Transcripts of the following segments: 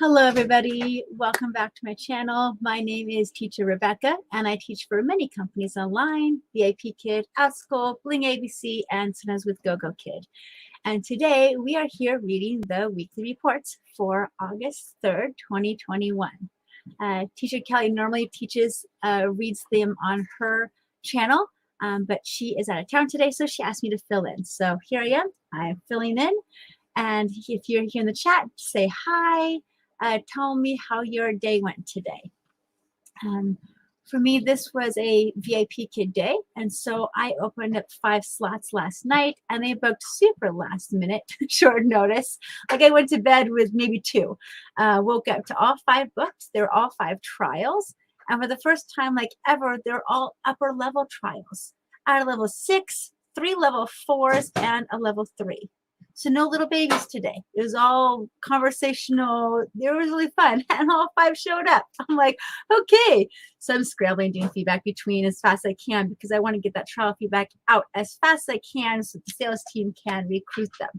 Hello everybody, welcome back to my channel. My name is Teacher Rebecca and I teach for many companies online, Vipkid, Outschool, Bling ABC, and sometimes with GoGoKid. And today we are here reading the weekly reports for August 3rd, 2021. Teacher Kelly normally reads them on her channel, but she is out of town today, so she asked me to fill in. So here I am, I'm filling in. And if you're here in the chat, say hi. Tell me how your day went today. For me, this was a Vipkid day, and so I opened up 5 slots last night, and they booked super last minute, short notice. Like I went to bed with maybe 2. Woke up to all 5 booked. They're all 5 trials, and for the first time like ever, they're all upper level trials. I had a level 6, 3 level 4s, and a level 3. So no little babies today. It was all conversational. It was really fun. And all 5 showed up. I'm like, okay. So I'm scrambling doing feedback between as fast as I can because I want to get that trial feedback out as fast as I can so the sales team can recruit them.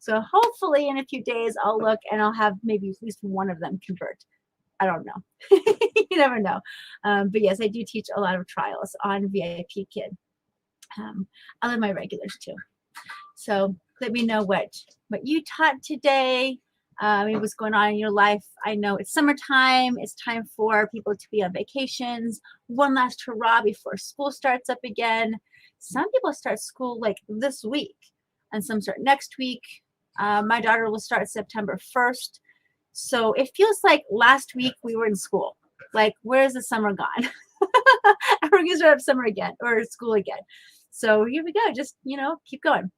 So hopefully in a few days I'll look and I'll have maybe at least one of them convert. I don't know. You never know. But yes, I do teach a lot of trials on Vipkid. I love my regulars too. So let me know what you taught today. What's going on in your life. I know it's summertime. It's time for people to be on vacations. One last hurrah before school starts up again. Some people start school like this week, and some start next week. My daughter will start September 1st. So it feels like last week we were in school. Like, where's the summer gone? We're going to start up summer again, or school again. So here we go. Just, keep going.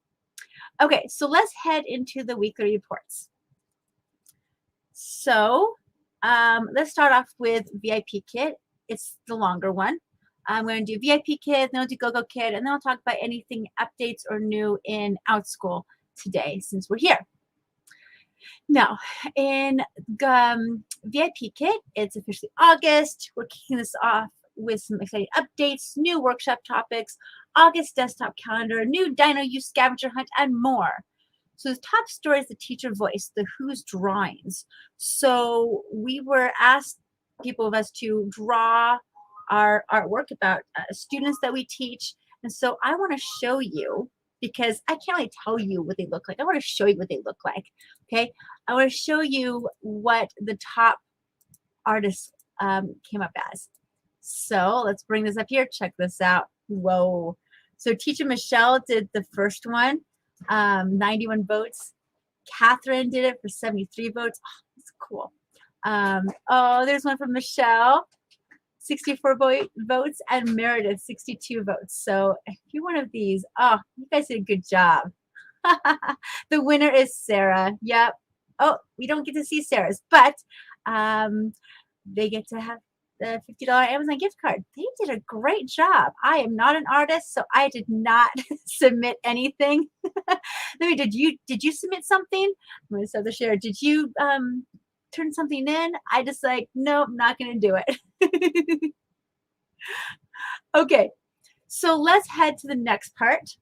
Okay, so let's head into the weekly reports. So let's start off with Vipkid. It's the longer one. I'm going to do Vipkid, then I'll do GoGoKid, and then I'll talk about anything updates or new in Outschool today since we're here. Now, in Vipkid, it's officially August. We're kicking this off with some exciting updates, new workshop topics, August desktop calendar, new Dino Use scavenger hunt, and more. So the top story is the teacher voice, the Who's drawings. So we were asked, people of us, to draw our artwork about students that we teach. And so I want to show you, because I can't really tell you what they look like. I want to show you what they look like. Okay, I want to show you what the top artists came up as. So let's bring this up here. Check this out. Whoa. So teacher Michelle did the first one, 91 votes. Catherine did it for 73 votes. Oh, that's cool. Oh, there's one from Michelle, 64 votes, and Meredith, 62 votes. So if you're one of these, oh, you guys did a good job. The winner is Sarah. Yep. Oh, we don't get to see Sarah's, but they get to have the $50 Amazon gift card. They did a great job. I am not an artist, so I did not submit anything. Did you submit something? I'm going to start the share. Did you turn something in? I just like, nope, not going to do it. Okay, so let's head to the next part.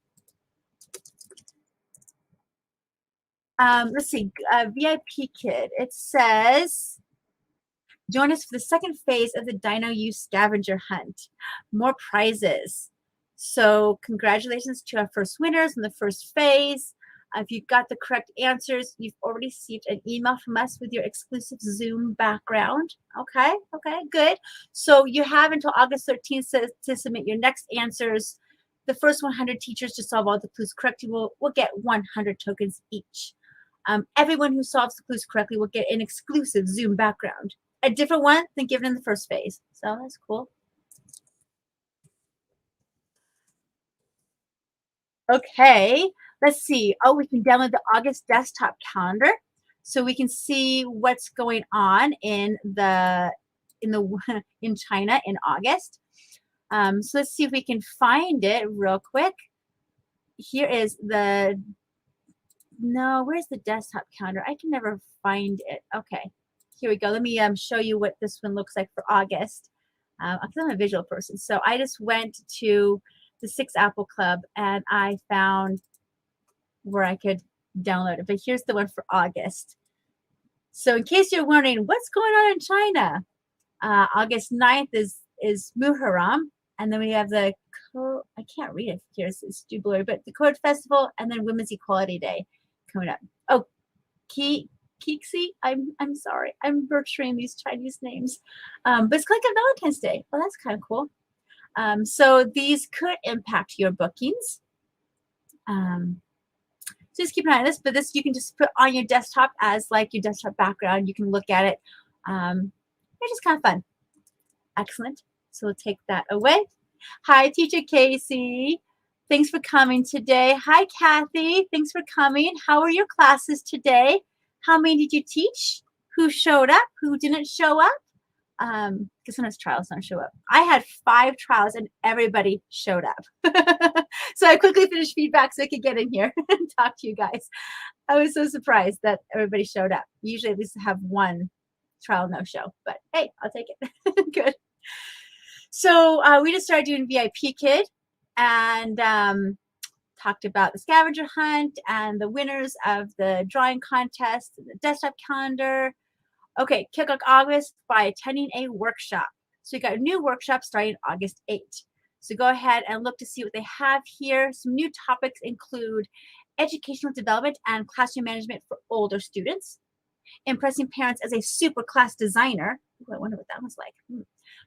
Let's see, Vipkid. It says, join us for the second phase of the Dino Use scavenger hunt. More prizes. So congratulations to our first winners in the first phase. If you got the correct answers, you've already received an email from us with your exclusive Zoom background. Okay, good. So you have until August 13th to submit your next answers. The first 100 teachers to solve all the clues correctly will get 100 tokens each. Everyone who solves the clues correctly will get an exclusive Zoom background. A different one than given in the first phase. So that's cool. Okay, let's see. Oh, we can download the August desktop calendar so we can see what's going on in China in August. So let's see if we can find it real quick. Here is where's the desktop calendar? I can never find it. Okay. Here we go. Let me show you what this one looks like for August. Because I'm a visual person. So I just went to the 6 Apple Club and I found where I could download it. But here's the one for August. So in case you're wondering what's going on in China, August 9th is Muharram, and then we have the I can't read it here, it's too blurry, but the Code Festival, and then Women's Equality Day coming up. Oh, Kixi, I'm sorry, I'm butchering these Chinese names, but it's like a Valentine's Day. Well, that's kind of cool. So these could impact your bookings. So just keep an eye on this, but this you can just put on your desktop as like your desktop background. You can look at it. It's just kind of fun. Excellent. So we'll take that away. Hi, Teacher Casey. Thanks for coming today. Hi, Kathy. Thanks for coming. How are your classes today? How many did you teach? Who showed up? Who didn't show up? Because sometimes trials don't show up. I had 5 trials and everybody showed up. So I quickly finished feedback so I could get in here and talk to you guys. I was so surprised that everybody showed up. Usually at least have 1 trial no show, but hey, I'll take it. Good. So we just started doing Vipkid and talked about the scavenger hunt and the winners of the drawing contest, the desktop calendar. Okay, kick off August by attending a workshop. So we got a new workshop starting August 8th. So go ahead and look to see what they have here. Some new topics include educational development and classroom management for older students, impressing parents as a super class designer. Ooh, I wonder what that one's like.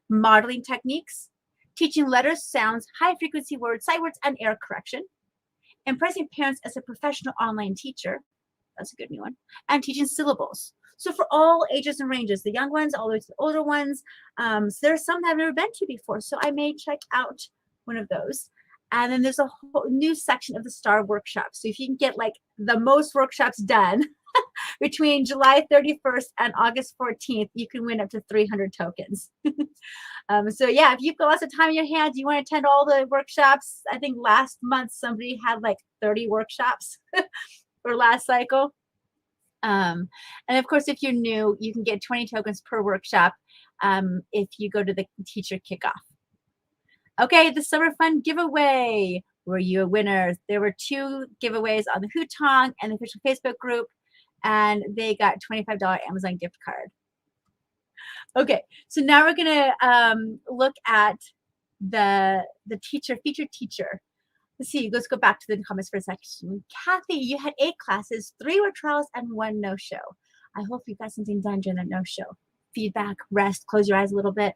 Modeling techniques, teaching letters, sounds, high frequency words, sight words, and error correction, impressing parents as a professional online teacher. That's a good new one. And teaching syllables. So for all ages and ranges, the young ones all the way to the older ones. So there's some I've never been to before, so I may check out one of those. And then there's a whole new section of the STAR workshop. So if you can get like the most workshops done between July 31st and August 14th, you can win up to 300 tokens. So yeah, if you've got lots of time in your hands, you want to attend all the workshops. I think last month somebody had like 30 workshops for last cycle. And of course, if you're new, you can get 20 tokens per workshop if you go to the teacher kickoff. Okay, the summer fun giveaway. Were you a winner? There were 2 giveaways on the Hutong and the official Facebook group, and they got $25 Amazon gift card. Okay, so now we're gonna look at the featured teacher. Let's see, let's go back to the comments for a second. Kathy, you had 8 classes, 3 were trials, and 1 no-show. I hope you got something done during that no-show. Feedback, rest, close your eyes a little bit.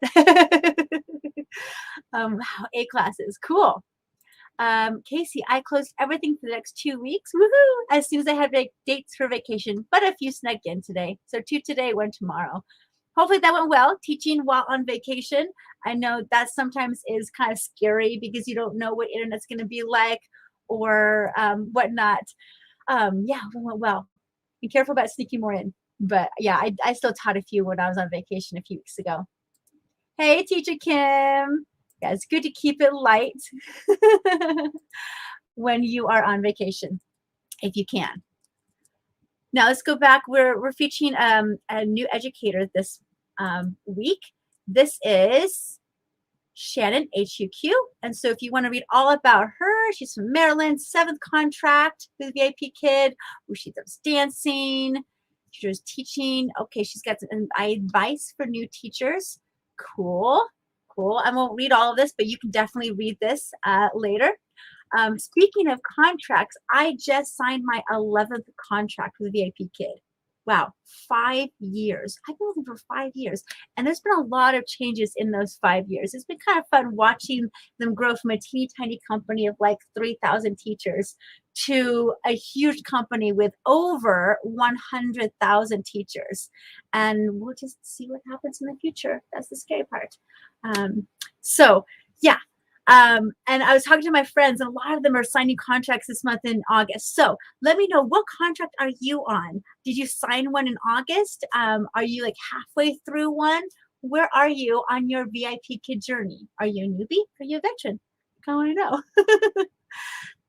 Wow, 8 classes, cool. Casey, I closed everything for the next 2 weeks. Woohoo! As soon as I had dates for vacation, but a few snuck in today. So 2 today, 1 tomorrow. Hopefully that went well, teaching while on vacation. I know that sometimes is kind of scary because you don't know what internet's going to be like or whatnot. Yeah, it went well. Be careful about sneaking more in. But yeah, I still taught a few when I was on vacation a few weeks ago. Hey, Teacher Kim. Yeah, it's good to keep it light when you are on vacation, if you can. Now let's go back. We're featuring a new educator this week. This is Shannon HUQ. And so if you want to read all about her, she's from Maryland, 7th contract with Vipkid, where she does dancing, she does teaching. Okay, she's got some advice for new teachers. Cool. I won't read all of this, but you can definitely read this later. Speaking of contracts, I just signed my 11th contract with Vipkid. Wow, 5 years. I've been with them for 5 years. And there's been a lot of changes in those 5 years. It's been kind of fun watching them grow from a teeny tiny company of like 3,000 teachers to a huge company with over 100,000 teachers. And we'll just see what happens in the future. That's the scary part. So yeah. And I was talking to my friends, and a lot of them are signing contracts this month in August. So let me know, what contract are you on? Did you sign one in August? Are you like halfway through one? Where are you on your Vipkid journey? Are you a newbie? Are you a veteran? I want to know.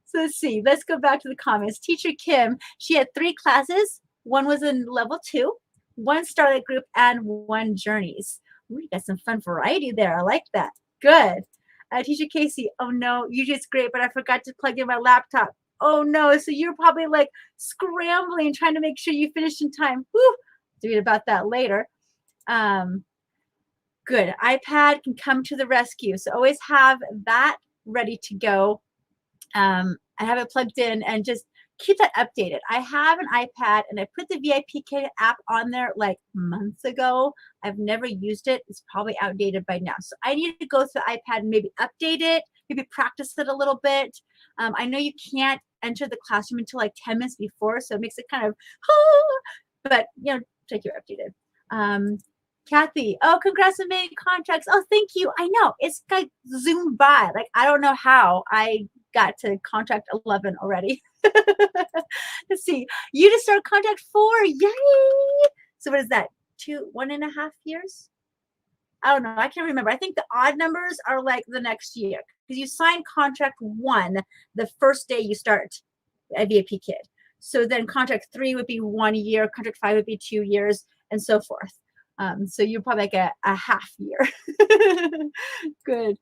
So let's see. Let's go back to the comments. Teacher Kim, she had 3 classes. 1 was in level 2, 1 Starlight Group, and 1 Journeys. Ooh, you got some fun variety there. I like that. Good. Teacher Casey, oh no, usually it's great, but I forgot to plug in my laptop. Oh no, so you're probably like scrambling, trying to make sure you finish in time. Whew, to read about that later. Good. iPad can come to the rescue. So always have that ready to go. I have it plugged in and just keep that updated. I have an iPad and I put the Vipkid app on there like months ago. I've never used it. It's probably outdated by now. So I need to go through the iPad and maybe update it, maybe practice it a little bit. I know you can't enter the classroom until like 10 minutes before, so it makes it kind of, but you know, check your updated. Kathy, oh, congrats on making contracts. Oh, thank you. I know it's like zoomed by. Like, I don't know how I got to contract 11 already. Let's see. You just start contract 4. Yay. So what is that? 1.5 years? I don't know. I can't remember. I think the odd numbers are like the next year because you sign contract 1 the first day you start a Vipkid. So then contract 3 would be 1 year, contract 5 would be 2 years, and so forth. So you're probably like a half year. Good.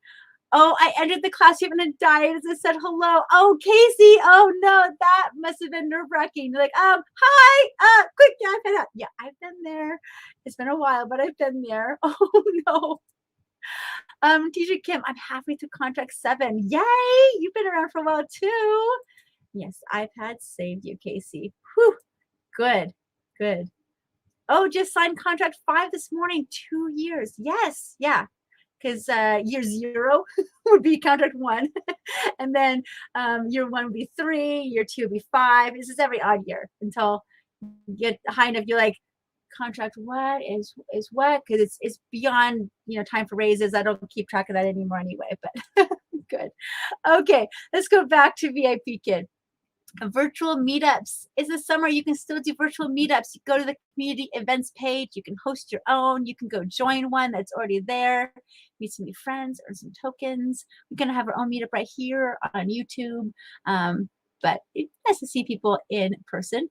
Oh, I entered the classroom and it died as I said hello. Oh, Casey. Oh no, that must have been nerve-wracking. You're like, hi, quick, yeah, I've been there. It's been a while, but I've been there. Oh no. Teacher Kim, I'm halfway through contract 7. Yay! You've been around for a while too. Yes, iPad saved you, Casey. Whew. Good. Good. Oh, just signed contract 5 this morning. 2 years. Yes. Yeah. Because year 0 would be contract 1. And then year 1 would be 3. Year 2 would be 5. This is every odd year until you get high enough. You're like, contract what is what? Because it's beyond, you know, time for raises. I don't keep track of that anymore anyway, but good. Okay, let's go back to Vipkid. Virtual meetups. Is this summer you can still do virtual meetups. You go to the community events page, you can host your own, you can go join one that's already there, meet some new friends, earn some tokens. We're going to have our own meetup right here on YouTube, but it's nice to see people in person.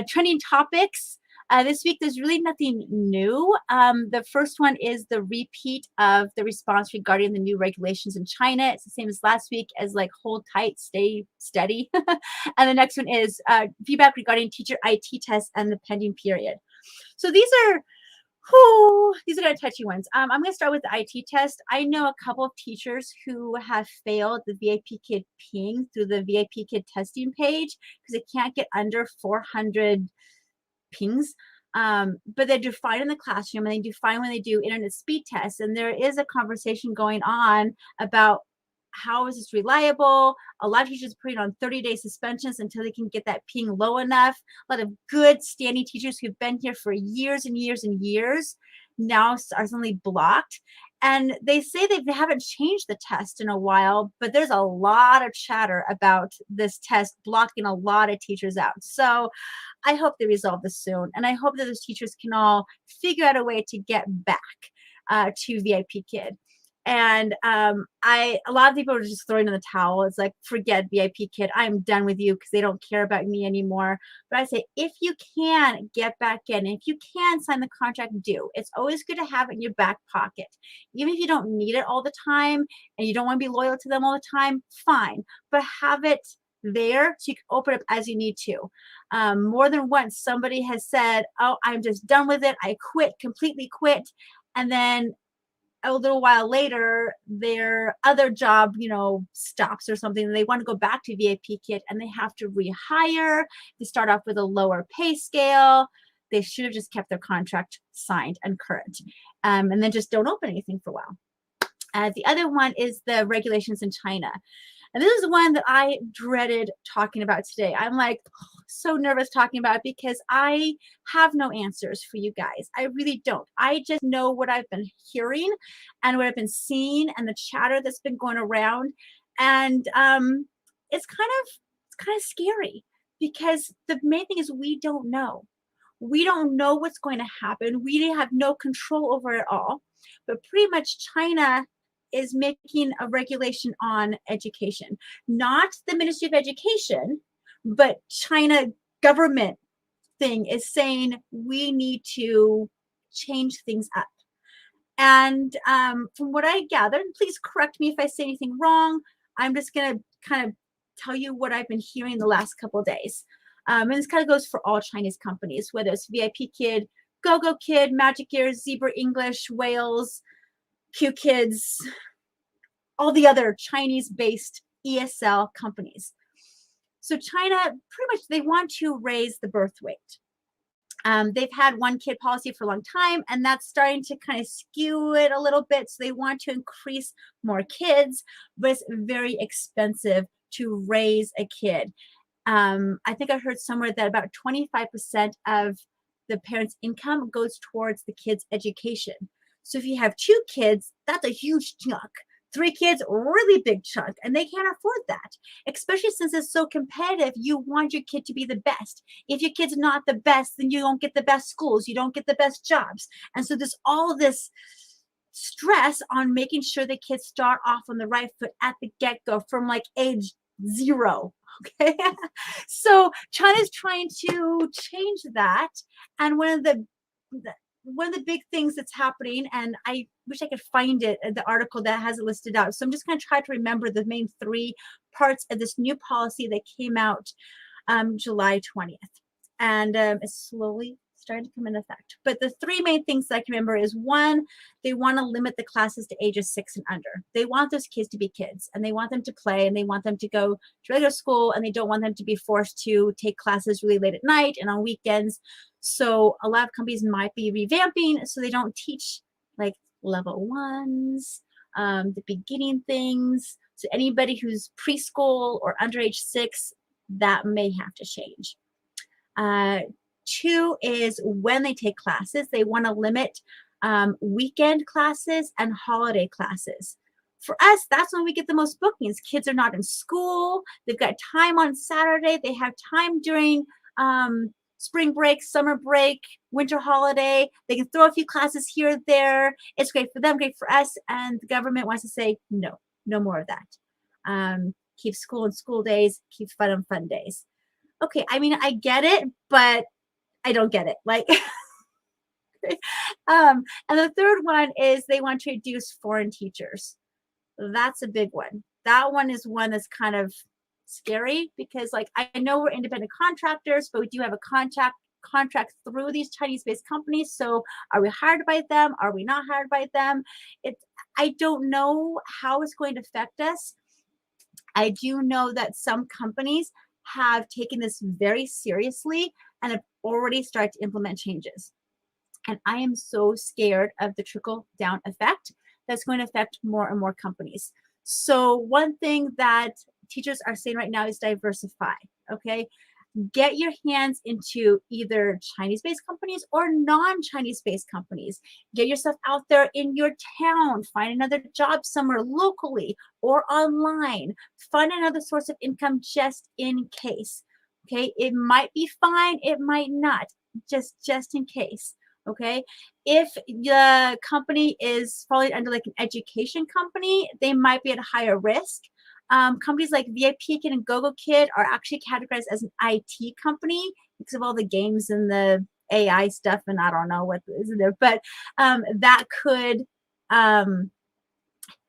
Trending topics. This week, there's really nothing new. The first one is the repeat of the response regarding the new regulations in China. It's the same as last week as like hold tight, stay steady. And the next one is feedback regarding teacher IT tests and the pending period. So these are kind of touchy ones. I'm going to start with the IT test. I know a couple of teachers who have failed the Vipkid ping through the Vipkid testing page because they can't get under 400 pings, but they do fine in the classroom and they do fine when they do internet speed tests. And there is a conversation going on about how is this reliable. A lot of teachers are putting on 30-day suspensions until they can get that ping low enough. A lot of good standing teachers who've been here for years and years and years now are suddenly blocked. And they say they haven't changed the test in a while, but there's a lot of chatter about this test blocking a lot of teachers out. So I hope they resolve this soon. And I hope that those teachers can all figure out a way to get back to Vipkid. And a lot of people are just throwing in the towel. It's like, forget Vipkid. I'm done with you because they don't care about me anymore. But I say, if you can get back in, if you can sign the contract, do. It's always good to have it in your back pocket. Even if you don't need it all the time and you don't want to be loyal to them all the time, fine. But have it there so you can open it up as you need to. More than once, somebody has said, oh, I'm just done with it. I quit, completely quit. And then a little while later, their other job, you know, stops or something. And they want to go back to Vipkid and they have to rehire. They start off with a lower pay scale. They should have just kept their contract signed and current, and then just don't open anything for a while. The other one is the regulations in China. And this is one that I dreaded talking about today. I'm like so nervous talking about it because I have no answers for you guys. I really don't. I just know what I've been hearing and what I've been seeing and the chatter that's been going around. And it's kind of scary because the main thing is we don't know. We don't know what's going to happen. We have no control over it all. But pretty much China is making a regulation on education, not the Ministry of Education, but China government thing is saying we need to change things up. And from what I gathered, and please correct me if I say anything wrong, I'm just going to kind of tell you what I've been hearing the last couple of days. And this kind of goes for all Chinese companies, whether it's Vipkid, GoGoKid, Magic Ears, Zebra English, Wales, Q Kids, all the other Chinese-based ESL companies. So China, pretty much, they want to raise the birth weight. They've had one kid policy for a long time, and that's starting to kind of skew it a little bit. So they want to increase more kids, but it's very expensive to raise a kid. I think I heard somewhere that about 25% of the parents' income goes towards the kids' education. So if you have 2 kids, that's a huge chunk. 3 kids, really big chunk, and they can't afford that, especially since it's so competitive. You want your kid to be the best. If your kid's not the best, then you don't get the best schools, you don't get the best jobs. And so there's all this stress on making sure the kids start off on the right foot at the get-go from like age 0. Okay. So China's trying to change that. And one of the big things that's happening, and I wish I could find it, the article that has it listed out. So I'm just going to try to remember the main 3 parts of this new policy that came out July 20th. And it's slowly starting to come into effect. But the 3 main things that I can remember is, 1, they want to limit the classes to ages 6 and under. They want those kids to be kids, and they want them to play, and they want them to go to regular school, and they don't want them to be forced to take classes really late at night and on weekends. So a lot of companies might be revamping so they don't teach like level 1s, the beginning things. So anybody who's preschool or under age 6, that may have to change. 2 is when they take classes, they want to limit weekend classes and holiday classes. For us, that's when we get the most bookings. Kids are not in school. They've got time on Saturday. They have time during spring break, summer break, winter holiday. They can throw a few classes here and there. It's great for them, great for us. And the government wants to say, no, no more of that. Keep school on school days, keep fun on fun days. Okay, I mean, I get it, but I don't get it. Like, and the 3rd one is they want to reduce foreign teachers. That's a big one. That one is one that's kind of scary, because like, I know we're independent contractors, but we do have a contract through these Chinese-based companies. So are we hired by them? Are we not hired by them? I don't know how it's going to affect us. I do know that some companies have taken this very seriously and have already started to implement changes. And I am so scared of the trickle-down effect that's going to affect more and more companies. So one thing that teachers are saying right now is diversify, okay? Get your hands into either Chinese-based companies or non-Chinese-based companies. Get yourself out there in your town. Find another job somewhere locally or online. Find another source of income just in case, okay? It might be fine, it might not, just in case, okay? If the company is falling under like an education company, they might be at a higher risk. Companies like Vipkid and GoGoKid are actually categorized as an IT company because of all the games and the AI stuff, and I don't know what is in there, but that could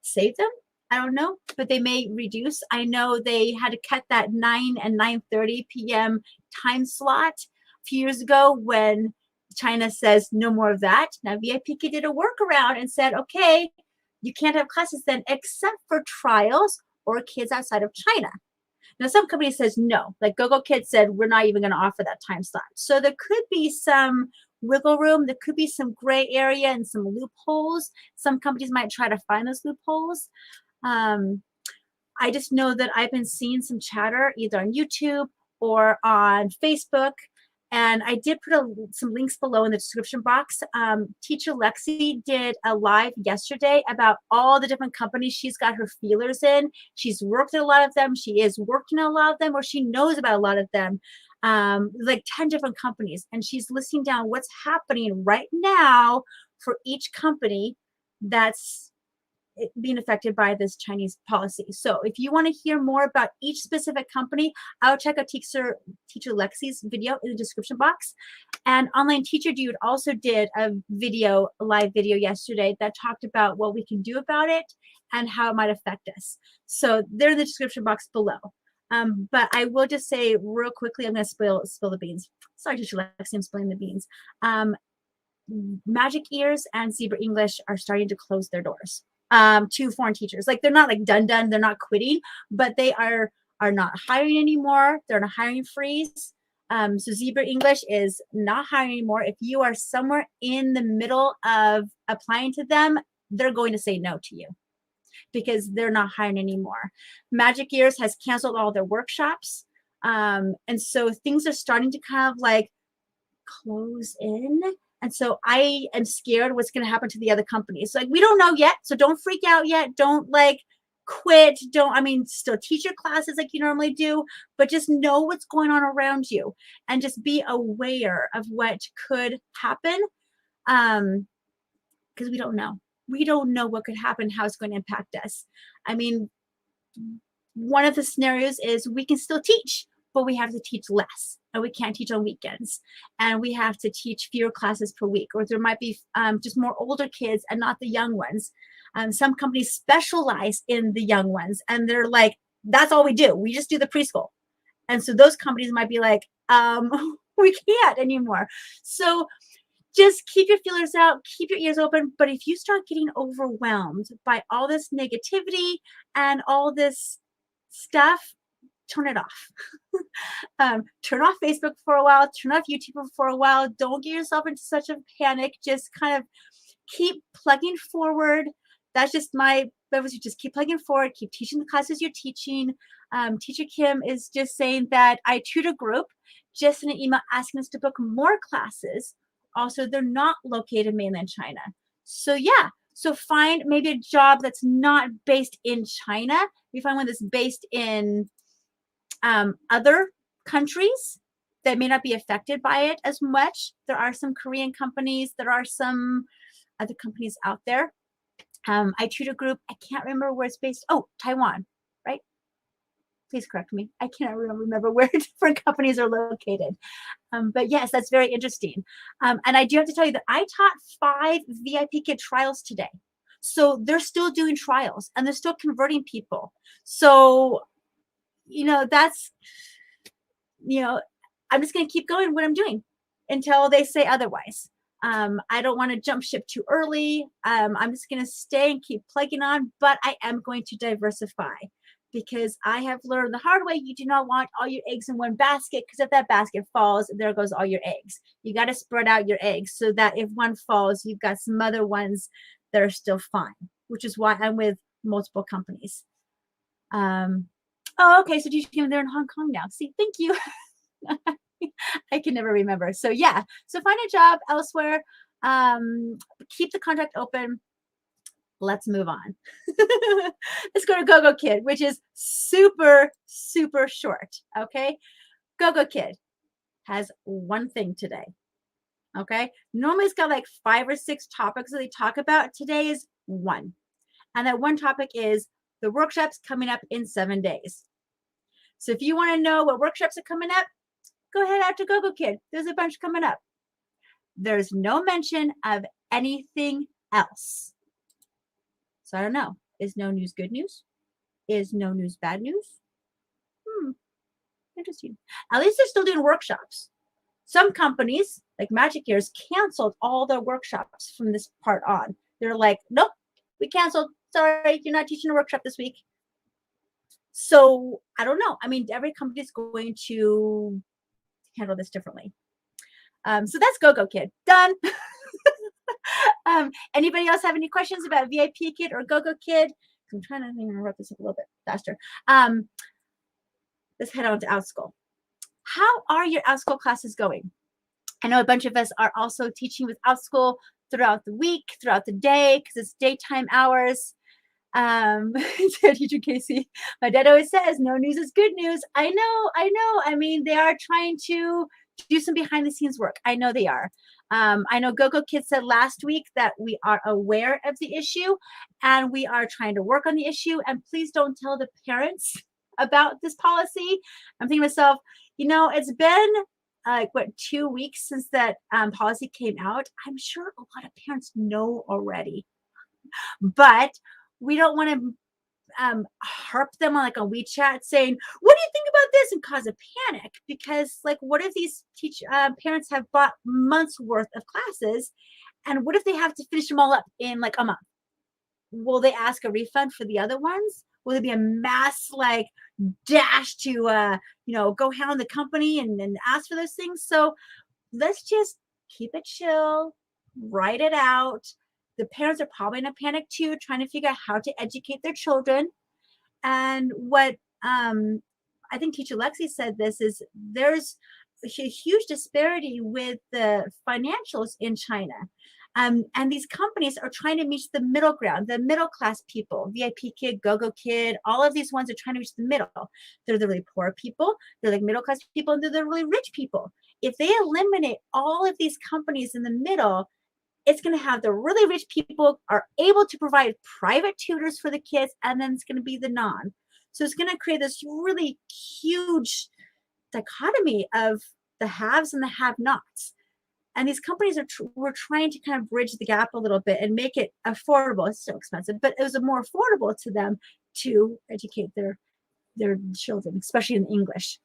save them. I don't know, but they may reduce. I know they had to cut that 9 and 9:30 p.m. time slot a few years ago when China says no more of that. Now Vipkid did a workaround and said, okay, you can't have classes then except for trials or kids outside of China. Now, some companies says no, like GoGoKid said, we're not even going to offer that time slot. So there could be some wiggle room. There could be some gray area and some loopholes. Some companies might try to find those loopholes. I just know that I've been seeing some chatter either on YouTube or on Facebook. And I did put some links below in the description box. Teacher Lexi did a live yesterday about all the different companies she's got her feelers in. She's worked at a lot of them. She is working at a lot of them, or she knows about a lot of them, like 10 different companies. And she's listing down what's happening right now for each company that's being affected by this Chinese policy. So if you want to hear more about each specific company, I'll check out Teacher Lexi's video in the description box. And Online Teacher Dude also did a live video yesterday that talked about what we can do about it and how it might affect us. So they're in the description box below. But I will just say real quickly, I'm going to spill the beans. Sorry, Teacher Lexi, I'm spilling the beans. Magic Ears and Zebra English are starting to close their doors to foreign teachers. Like they're not like done, they're not quitting, but they are not hiring anymore. They're on a hiring freeze. So Zebra English is not hiring anymore. If you are somewhere in the middle of applying to them, they're going to say no to you because they're not hiring anymore. Magic Ears has canceled all their workshops. And so things are starting to kind of like close in. And so I am scared what's going to happen to the other companies. Like we don't know yet. So don't freak out yet. Don't like quit. Still teach your classes like you normally do, but just know what's going on around you and just be aware of what could happen. Because we don't know. We don't know what could happen, how it's going to impact us. I mean, one of the scenarios is we can still teach, but we have to teach less and we can't teach on weekends and we have to teach fewer classes per week, or there might be just more older kids and not the young ones. Some companies specialize in the young ones and they're like, that's all we do. We just do the preschool. And so those companies might be like, we can't anymore. So just keep your feelers out, keep your ears open. But if you start getting overwhelmed by all this negativity and all this stuff, turn it off. Turn off Facebook for a while, turn off YouTube for a while. Don't get yourself into such a panic. Just kind of keep plugging forward. That's just my advice. Just keep plugging forward, keep teaching the classes you're teaching. Teacher Kim is just saying that I tutor group just in an email asking us to book more classes. Also, they're not located in mainland China. So yeah, so find maybe a job that's not based in China. If you find one that's based in other countries that may not be affected by it as much. There are some Korean companies. There are some other companies out there. I tutor group. I can't remember where it's based. Oh, Taiwan, right? Please correct me. I can't remember where different companies are located. But yes, that's very interesting. And I do have to tell you that I taught 5 Vipkid trials today. So they're still doing trials and they're still converting people. So, that's, I'm just going to keep going what I'm doing until they say otherwise. I don't want to jump ship too early. I'm just going to stay and keep plugging on, but I am going to diversify because I have learned the hard way. You do not want all your eggs in one basket because if that basket falls, there goes all your eggs. You got to spread out your eggs so that if one falls, you've got some other ones that are still fine, which is why I'm with multiple companies. Oh, okay. So they're in Hong Kong now. See, thank you. I can never remember. So yeah, so find a job elsewhere. Keep the contract open. Let's move on. Let's go to GoGoKid, which is super, super short. Okay. GoGoKid has one thing today. Okay. Normally it's got like 5 or 6 topics that they talk about. Today is one. And that one topic is the workshops coming up in 7 days. So if you want to know what workshops are coming up, go ahead out to GoGoKid. There's a bunch coming up. There's no mention of anything else. So I don't know. Is no news good news? Is no news bad news? Interesting. At least they're still doing workshops. Some companies, like Magic Ears, canceled all their workshops from this part on. They're like, nope, we canceled. Sorry, you're not teaching a workshop this week. So I don't know. I mean, every company is going to handle this differently. So that's GoGoKid. Done. Anybody else have any questions about Vipkid or GoGoKid? I'm trying to write this up a little bit faster. Let's head on to Outschool. How are your Outschool classes going? I know a bunch of us are also teaching with Outschool throughout the week, throughout the day, because it's daytime hours. Teacher Casey, my dad always says, no news is good news. I know. I mean, they are trying to do some behind the scenes work. I know they are. I know GoGoKid said last week that we are aware of the issue and we are trying to work on the issue. And please don't tell the parents about this policy. I'm thinking to myself, it's been like 2 weeks since that policy came out. I'm sure a lot of parents know already, but we don't want to harp them on like on WeChat saying, what do you think about this? And cause a panic because like, what if these parents have bought months worth of classes and what if they have to finish them all up in like a month? Will they ask a refund for the other ones? Will there be a mass like dash to go hound the company and ask for those things? So let's just keep it chill, write it out. The parents are probably in a panic too, trying to figure out how to educate their children. And what I think Teacher Lexi said this is there's a huge disparity with the financials in China. And these companies are trying to reach the middle ground, the middle class people, Vipkid, GoGoKid, all of these ones are trying to reach the middle. They're the really poor people, they're like middle class people, and they're the really rich people. If they eliminate all of these companies in the middle, it's going to have the really rich people are able to provide private tutors for the kids, and then it's going to be the non. So it's going to create this really huge dichotomy of the haves and the have-nots. And these companies were trying to kind of bridge the gap a little bit and make it affordable. It's still expensive, but it was more affordable to them to educate their children, especially in English.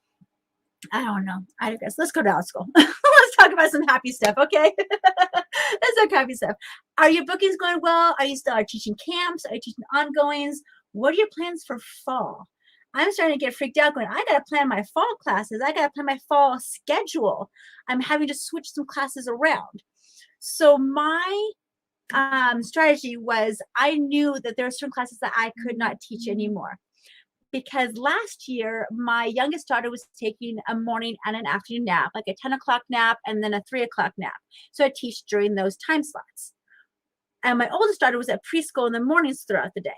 I don't know. I guess let's go to Outschool. Let's talk about some happy stuff, okay? Let's talk happy stuff. Are your bookings going well? Are you still teaching camps? Are you teaching ongoings? What are your plans for fall? I'm starting to get freaked out going, I got to plan my fall classes. I got to plan my fall schedule. I'm having to switch some classes around. So my strategy was I knew that there are certain classes that I could not teach anymore. Because last year, my youngest daughter was taking a morning and an afternoon nap, like a 10 o'clock nap and then a 3 o'clock nap. So I teach during those time slots. And my oldest daughter was at preschool in the mornings throughout the day.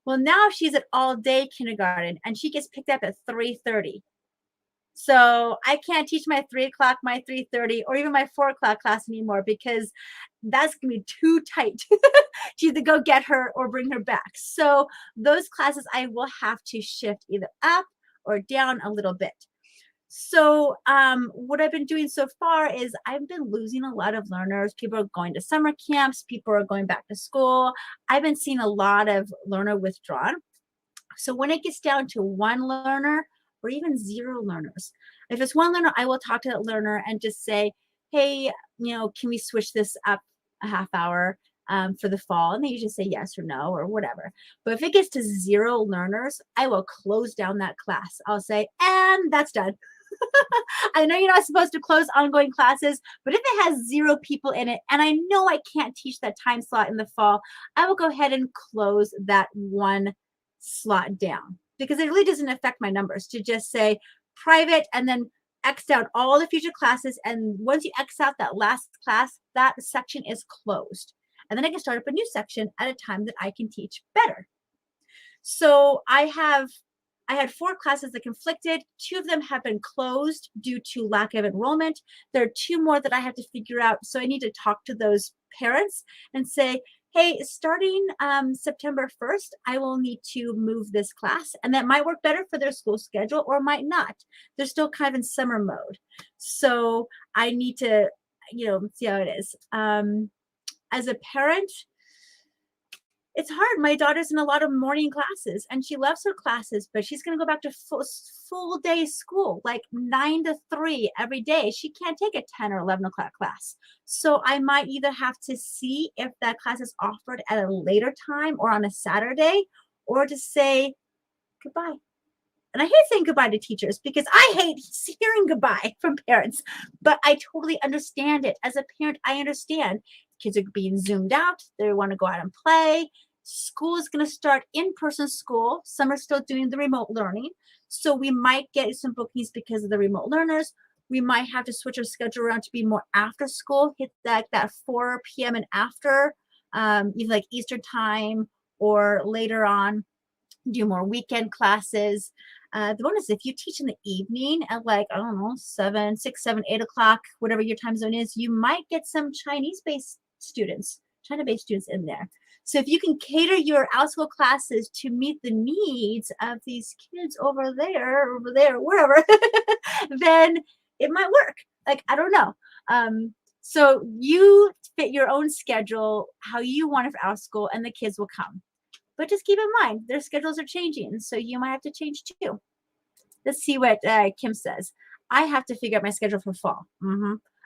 Well, now she's at all day kindergarten and she gets picked up at 3:30. So I can't teach my 3 o'clock, my 3:30, or even my 4 o'clock class anymore because that's going to be too tight to either go get her or bring her back. So those classes I will have to shift either up or down a little bit. So what I've been doing so far is I've been losing a lot of learners. People are going to summer camps. People are going back to school. I've been seeing a lot of learner withdrawn. So when it gets down to one learner or even 0 learners, if it's one learner, I will talk to that learner and just say, hey, can we switch this up a half hour for the fall? And they usually say yes or no or whatever. But if it gets to 0 learners, I will close down that class. I'll say, and that's done. I know you're not supposed to close ongoing classes, but if it has 0 people in it, and I know I can't teach that time slot in the fall, I will go ahead and close that one slot down because it really doesn't affect my numbers to just say private and then X out all the future classes. And once you X out that last class, that section is closed. And then I can start up a new section at a time that I can teach better. So I had 4 classes that conflicted. 2 of them have been closed due to lack of enrollment. There are 2 more that I have to figure out. So I need to talk to those parents and say, hey, starting September 1st, I will need to move this class. And that might work better for their school schedule or might not. They're still kind of in summer mode. So I need to, see how it is. As a parent, it's hard. My daughter's in a lot of morning classes and she loves her classes, but she's going to go back to full day school, like 9 to 3 every day. She can't take a 10 or 11 o'clock class. So I might either have to see if that class is offered at a later time or on a Saturday, or to say goodbye. And I hate saying goodbye to teachers because I hate hearing goodbye from parents, but I totally understand it. As a parent, I understand kids are being zoomed out. They want to go out and play. School is going to start in-person school. Some are still doing the remote learning. So we might get some bookings because of the remote learners. We might have to switch our schedule around to be more after school, hit that 4 p.m. and after, either like Eastern time or later on, do more weekend classes. The bonus, if you teach in the evening at like, I don't know, 7, 6, 7, 8 o'clock, whatever your time zone is, you might get some China-based students in there. So if you can cater your Outschool classes to meet the needs of these kids over there, wherever, then it might work. Like, I don't know. So you fit your own schedule, how you want it for Outschool, and the kids will come. But just keep in mind, their schedules are changing, so you might have to change too. Let's see what Kim says. I have to figure out my schedule for fall.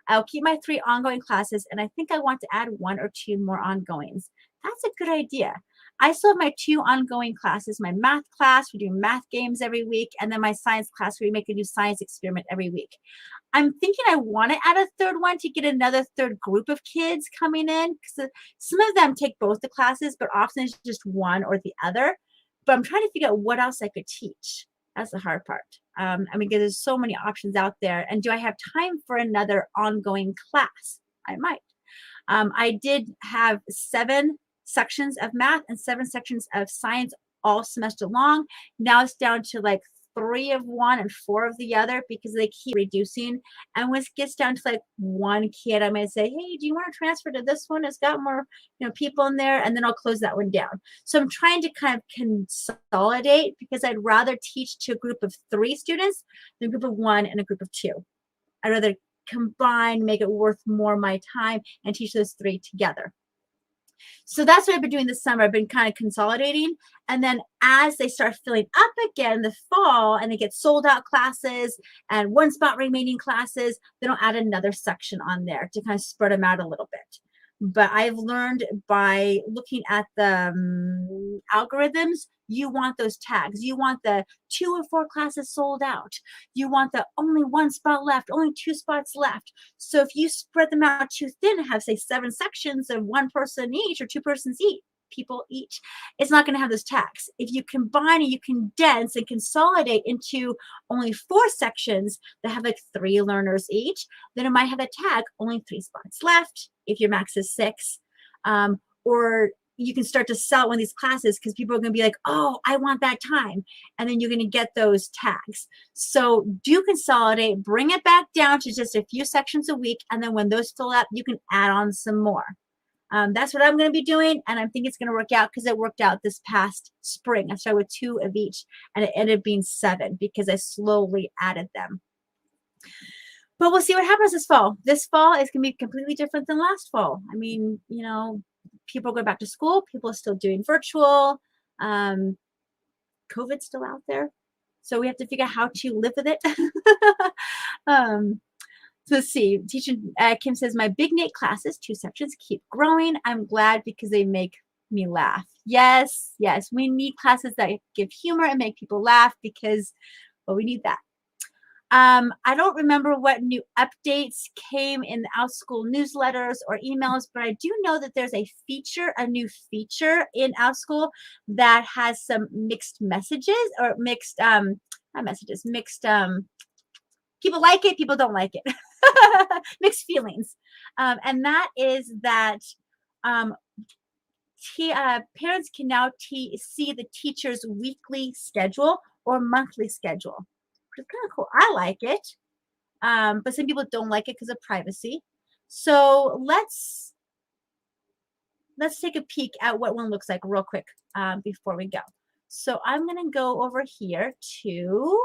I'll keep my 3 ongoing classes, and I think I want to add 1 or 2 more ongoings. That's a good idea. I still have my 2 ongoing classes, my math class, we're doing math games every week, and then my science class, where we make a new science experiment every week. I'm thinking I want to add a 3rd one to get another 3rd group of kids coming in, because some of them take both the classes, but often it's just one or the other. But I'm trying to figure out what else I could teach. That's the hard part. I mean, because there's so many options out there. And do I have time for another ongoing class? I might. I did have 7 sections of math and 7 sections of science all semester long. Now it's down to like 3 of one and 4 of the other because they keep reducing. And when it gets down to like 1 kid, I might say, hey, do you want to transfer to this one? It's got more, people in there, and then I'll close that one down. So I'm trying to kind of consolidate because I'd rather teach to a group of 3 students than a group of 1 and a group of 2. I'd rather combine, make it worth more my time, and teach those 3 together. So that's what I've been doing this summer. I've been kind of consolidating. And then as they start filling up again in the fall and they get sold out classes and 1 spot remaining classes, then I'll add another section on there to kind of spread them out a little bit. But I've learned by looking at the algorithms, you want those tags. You want the 2 or 4 classes sold out. You want the only 1 spot left, only 2 spots left. So if you spread them out too thin and have, say, 7 sections of 1 person each or 2 persons each, people each, it's not going to have those tags. If you combine and you condense and consolidate into only 4 sections that have like 3 learners each, then it might have a tag, only 3 spots left if your max is 6. Or you can start to sell one of these classes because people are going to be like, oh, I want that time. And then you're going to get those tags. So do consolidate, bring it back down to just a few sections a week. And then when those fill up, you can add on some more. That's what I'm going to be doing. And I think it's going to work out because it worked out this past spring. I started with 2 of each and it ended up being 7 because I slowly added them. But we'll see what happens this fall. This fall is going to be completely different than last fall. I mean, people go back to school. People are still doing virtual. COVID's still out there. So we have to figure out how to live with it. So let's see. Teacher Kim says, my Big Nate classes, 2 sections, keep growing. I'm glad because they make me laugh. Yes, yes. We need classes that give humor and make people laugh because, well, we need that. I don't remember what new updates came in the Outschool newsletters or emails, but I do know that there's a new feature in Outschool that has some mixed messages or mixed, not messages, mixed, people like it, people don't like it, mixed feelings. And that is that parents can now see the teacher's weekly schedule or monthly schedule. It's kind of cool. I like it. But some people don't like it because of privacy. So let's take a peek at what one looks like real quick before we go. So I'm going to go over here to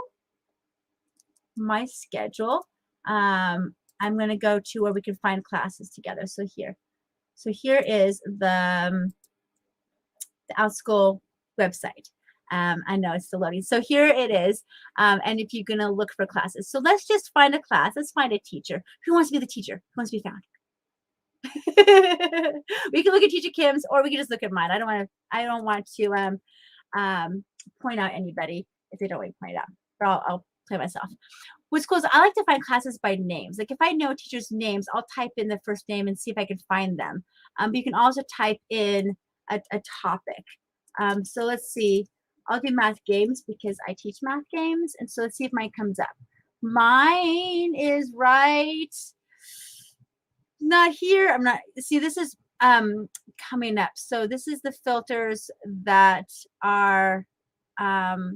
my schedule. I'm going to go to where we can find classes together. So here is the Outschool website. I know it's still loading. So here it is. And if you're going to look for classes. So let's just find a class. Let's find a teacher. Who wants to be the teacher? Who wants to be found? We can look at Teacher Kim's or we can just look at mine. I don't want to point out anybody if they don't want to point it out. Or I'll play myself. What's cool is I like to find classes by names. Like if I know teachers' names, I'll type in the first name and see if I can find them. But you can also type in a topic. So let's see. I'll do math games because I teach math games. And so let's see if mine comes up. Mine is right. Not here. I'm not. See, this is coming up. So this is the filters that are all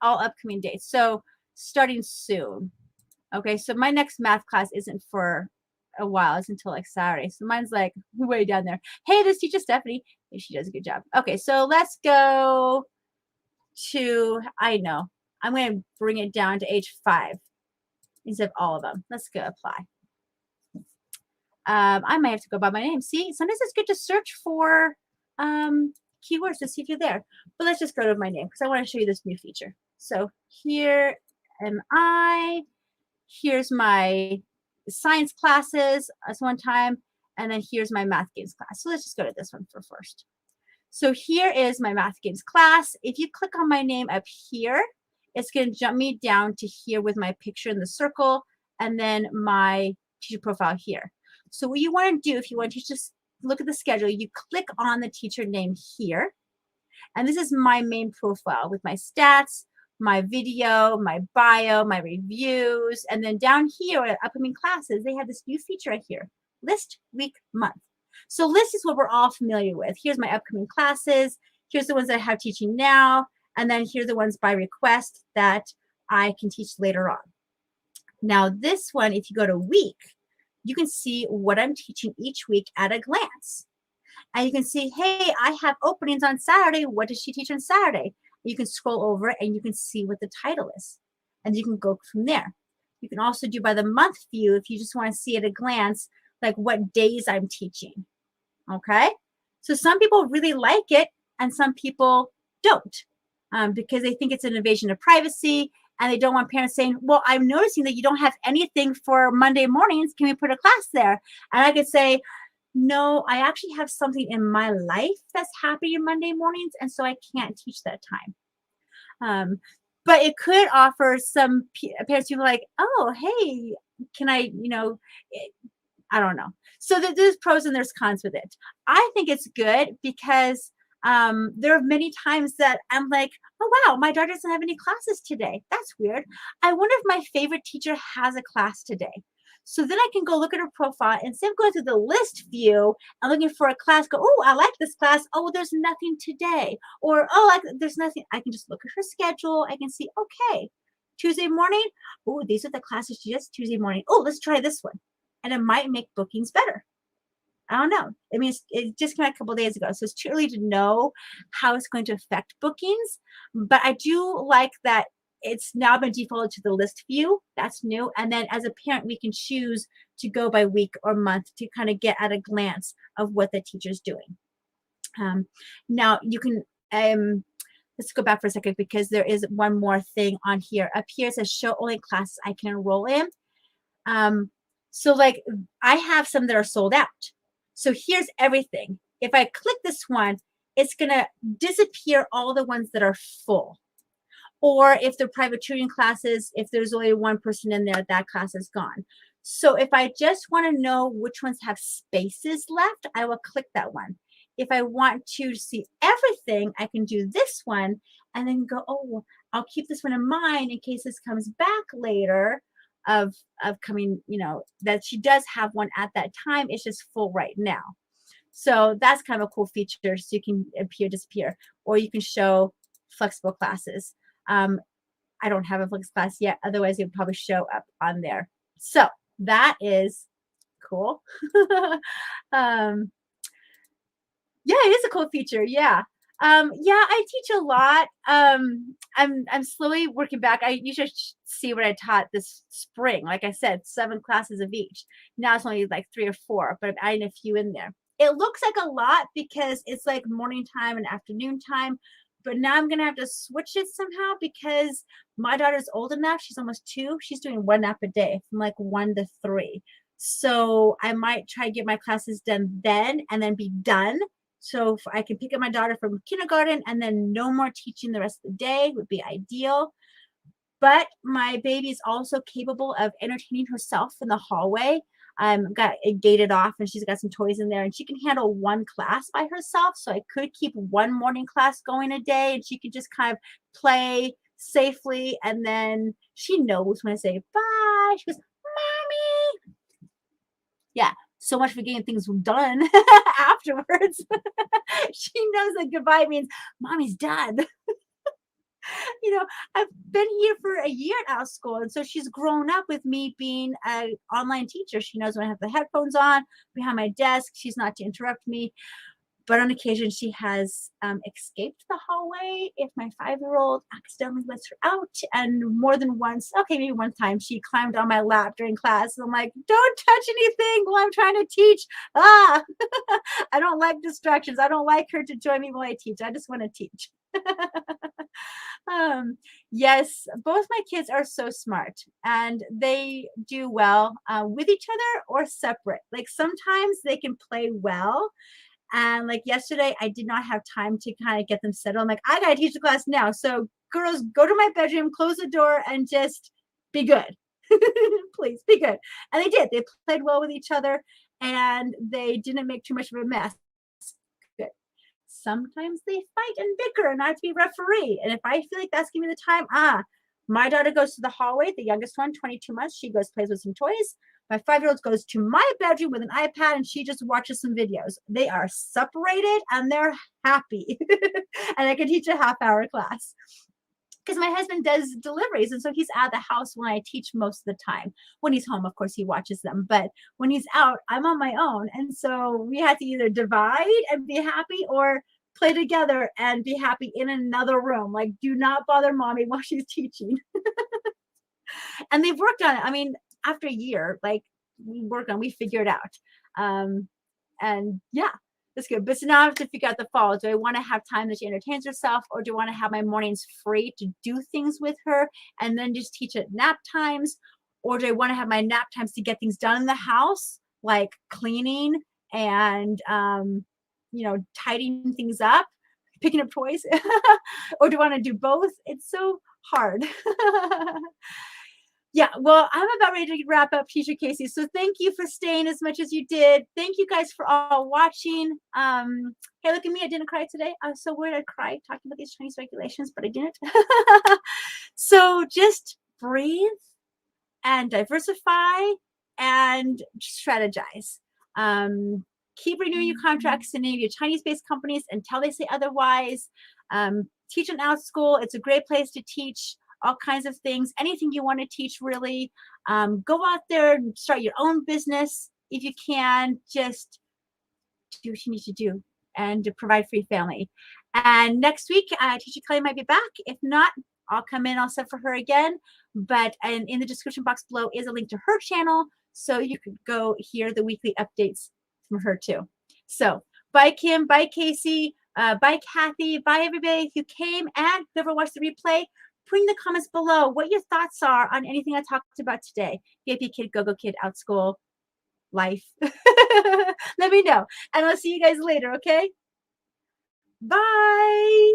upcoming dates. So starting soon. Okay. So my next math class isn't for a while. It's until like Saturday. So mine's like way down there. Hey, this teacher Stephanie. Hey, she does a good job. Okay. So let's go to, I know, I'm going to bring it down to age 5 instead of all of them. Let's go apply. I might have to go by my name. See, sometimes it's good to search for keywords to see if you're there. But let's just go to my name because I want to show you this new feature. So here am I. Here's my science classes as one time, and then here's my math games class. So let's just go to this one for first. So here is my math games class. If you click on my name up here, it's going to jump me down to here with my picture in the circle and then my teacher profile here. So what you want to do if you want to just look at the schedule, you click on the teacher name here. And this is my main profile with my stats, my video, my bio, my reviews. And then down here at upcoming classes, they have this new feature right here, list, week, month. So list is what we're all familiar with. Here's my upcoming classes. Here's the ones that I have teaching now. And then here are the ones by request that I can teach later on. Now this one, if you go to week, you can see what I'm teaching each week at a glance. And you can see, hey, I have openings on Saturday. What does she teach on Saturday? You can scroll over and you can see what the title is. And you can go from there. You can also do by the month view if you just want to see at a glance, like what days I'm teaching. Okay? So some people really like it and some people don't because they think it's an invasion of privacy and they don't want parents saying, well, I'm noticing that you don't have anything for Monday mornings. Can we put a class there? And I could say, no, I actually have something in my life that's happening Monday mornings, and so I can't teach that time. But it could offer some parents who are like, oh, hey, can I, I don't know. So there's pros and there's cons with it. I think it's good because there are many times that I'm like, oh, wow, my daughter doesn't have any classes today. That's weird. I wonder if my favorite teacher has a class today. So then I can go look at her profile instead of going to the list view and looking for a class, go, oh, I like this class. Oh, there's nothing today. Or, oh, there's nothing. I can just look at her schedule. I can see, okay, Tuesday morning. Oh, these are the classes she does Tuesday morning. Oh, let's try this one. And it might make bookings better. I don't know. I mean, it just came out a couple of days ago, so it's too early to know how it's going to affect bookings. But I do like that it's now been defaulted to the list view. That's new. And then as a parent, we can choose to go by week or month to kind of get at a glance of what the teacher's doing. Now you can, let's go back for a second because there is one more thing on here. Up here it says show only classes I can enroll in. So like I have some that are sold out. So here's everything. If I click this one, it's going to disappear all the ones that are full. Or if they're private tutoring classes, if there's only one person in there, that class is gone. So if I just want to know which ones have spaces left, I will click that one. If I want to see everything, I can do this one and then go, oh, I'll keep this one in mind in case this comes back later of coming, that she does have one at that time. It's just full right now. So that's kind of a cool feature. So you can appear, disappear, or you can show flexible classes. I don't have a flex class yet. Otherwise, it would probably show up on there. So that is cool. Yeah, it is a cool feature. Yeah. Yeah, I teach a lot. I'm slowly working back. You should see what I taught this spring. Like I said, 7 classes of each. Now it's only like 3 or 4, but I'm adding a few in there. It looks like a lot because it's like morning time and afternoon time. But now I'm going to have to switch it somehow because my daughter's old enough. She's almost 2. She's doing 1 nap a day from like 1 to 3. So I might try to get my classes done then and then be done. So if I can pick up my daughter from kindergarten and then no more teaching the rest of the day would be ideal. But my baby is also capable of entertaining herself in the hallway. Got it gated off and she's got some toys in there and she can handle 1 class by herself. So I could keep 1 morning class going a day and she could just kind of play safely. And then she knows when I say bye, she goes, Mommy. Yeah. So much for getting things done afterwards. She knows that goodbye means Mommy's done. I've been here for a year at Outschool, and so she's grown up with me being an online teacher. She knows when I have the headphones on behind my desk. She's not to interrupt me. But on occasion, she has escaped the hallway if my 5-year-old accidentally lets her out. And more than once, okay, maybe one time, she climbed on my lap during class. I'm like, don't touch anything while I'm trying to teach. Ah, I don't like distractions. I don't like her to join me while I teach. I just want to teach. um, yes, both my kids are so smart and they do well with each other or separate. Like sometimes they can play well, and like yesterday, I did not have time to kind of get them settled. I'm like, I gotta teach the class now. So girls, go to my bedroom, close the door, and just be good. Please be good. And they did. They played well with each other and they didn't make too much of a mess. Good. Sometimes they fight and bicker and I have to be referee. And if I feel like that's giving me the time, my daughter goes to the hallway, the youngest one, 22 months. She goes, plays with some toys. My 5-year-old goes to my bedroom with an iPad and she just watches some videos. They are separated and they're happy. And I can teach a half-hour class because my husband does deliveries. And so he's out of the house when I teach most of the time. When he's home, of course, he watches them. But when he's out, I'm on my own. And so we had to either divide and be happy or play together and be happy in another room. Like, do not bother mommy while she's teaching. And they've worked on it. I mean, after a year, like we figure it out. And yeah, that's good. But so now I have to figure out the fall. Do I want to have time that she entertains herself, or do I want to have my mornings free to do things with her and then just teach at nap times? Or do I want to have my nap times to get things done in the house, like cleaning and tidying things up, picking up toys? Or do I want to do both? It's so hard. Yeah, well, I'm about ready to wrap up, Teacher Casey. So thank you for staying as much as you did. Thank you guys for all watching. Hey, look at me. I didn't cry today. I was so worried I'd cry talking about these Chinese regulations, but I didn't. So just breathe and diversify and strategize. Keep renewing your contracts in any of your Chinese-based companies until they say otherwise. Teach on Outschool. It's a great place to teach all kinds of things, anything you want to teach, really. Go out there and start your own business if you can. Just do what you need to do and to provide for your family. And next week, Teacher Kelly might be back. If not, I'll come in, I'll sub for her again. But in the description box below is a link to her channel, so you could go hear the weekly updates from her too. So bye, Kim. Bye, Casey. Bye, Kathy. Bye, everybody who came, and whoever watched the replay. Put in the comments below what your thoughts are on anything I talked about today. Vipkid, GoGoKid, Outschool, life. Let me know. And I'll see you guys later, okay? Bye.